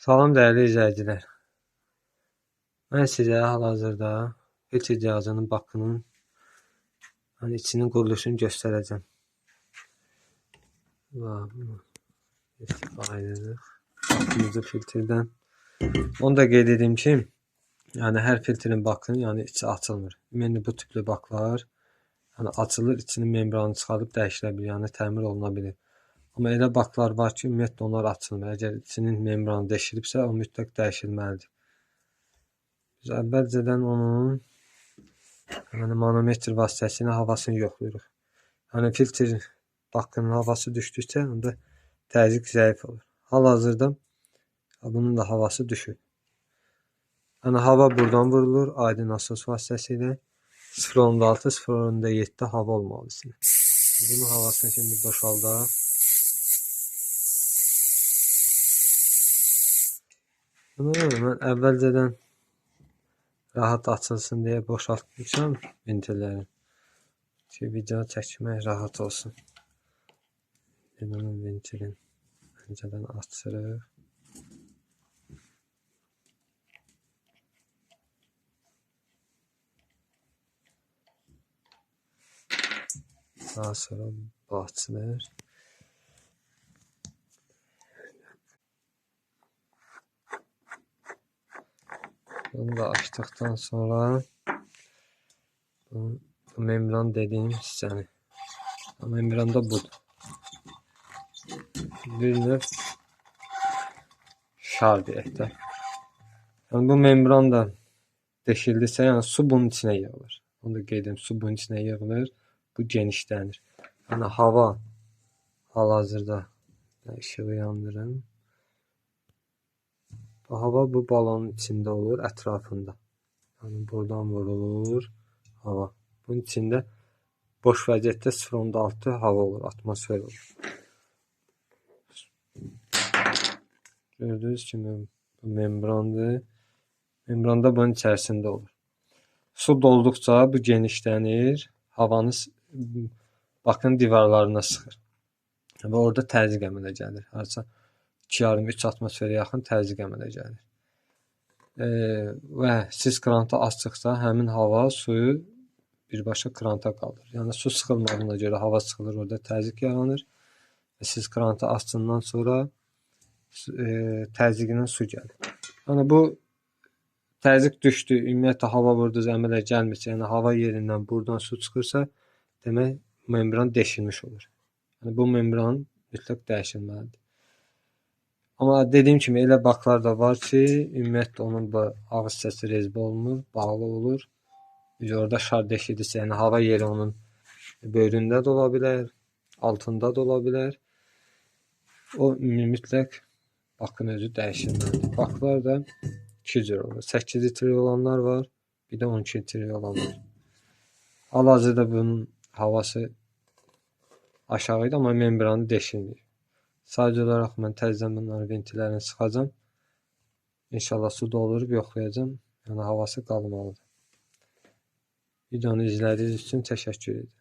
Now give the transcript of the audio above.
Salam değerli izləyicilər. Mən sizə hal-hazırda filtr cihazının bakının içinin quruluşunu göstərəcəm. İstifadə edirik bakımızı filtrdən. Onu da qeyd edeyim ki, hər filtrin bakının içi açılmır. Ümumi bu tipli baklar açılır, içinin membranı çıxarıb dəyişilə bilir, təmir oluna bilir. Amma elə baklar var ki, ümumiyyətlə onlar açılmır. Əgər içinin membranı deşilibsə, o mütləq dəyişilməlidir. Biz əvvəlcədən onun manometr vasitəsilə havasını yoxlayırıq. Filtr bakının havası düşdükcə onda təzyiq zəif olur. Hal-hazırda bunun da havası düşür. Hava buradan vurulur aydın nasos vasitəsilə. 0.6-0.7 hava olmalı içində. Bunun havasını şimdi boşaldaq. Bunu mən əvvəlcədən rahat açılsın deyə boşaltmışam ventilləri ki, video çəkmək rahat olsun. Bunun ventilini öncədən açırıq. Daha sonra bu açılır. Bunu da açdıktan sonra bu membran dediğim hissəni. Membran da budur. Bir növ şar deyək də. Bu membran da deşildisə, su bunun içine yığılır. Onu da qeyd edim, su bunun içine yığılır. Bu genişlənir. Hava hal-hazırda işığı yandırın. Hava bu balonun içində olur, ətrafında. Buradan vurulur hava. Bunun içində boş vəziyyətdə 0.6 hava olur, atmosfer olur. Gördüyünüz kimi bu membrandır. Membranda bunun içərisində olur. Su dolduqca bu genişlənir, havanı bakın divarlarına sıxır. Və orada təzyiq əmələ gəlir. Harca 2,5-3 atmosferə yaxın təzyiq əmələ gəlir. Və siz krantı açdıqca həmin hava suyu birbaşa kranta qalır. Yəni su sıxılmadığına görə hava sıxılır, orada təzyiq yaranır. Və siz krantı açdığından sonra təzyiqindən su gəlir. Bu təzyiq düşdü, ümumiyyətlə hava vurduğu əmələ gəlmirsə, yəni hava yerindən buradan su çıxırsa, demək membran deşilmiş olur. Bu membran mütləq dəyişilməlidir. Amma dediyim kimi elə baklar da var ki, ümumiyyətlə onun ağız hissəsi rezbə olunur, bağlı olur. Orada şar deşidirsə, yəni hava yeri onun böyründə də ola bilər, altında da ola bilər. O mütləq bakın özü dəyişilməlidir. Baklar da 2 cür olur. 8 litrli olanlar var, bir də 12 litrli olanlar. Hal-hazırda bunun havası aşağıydı, amma membranı deşilmir. Sadəcə olaraq mən təzədən bunların ventillərini sıxacam. İnşallah su doldurub yoxlayacam. Yəni havası qalmalıdır. Videonu izlədiyiniz üçün təşəkkür edirəm.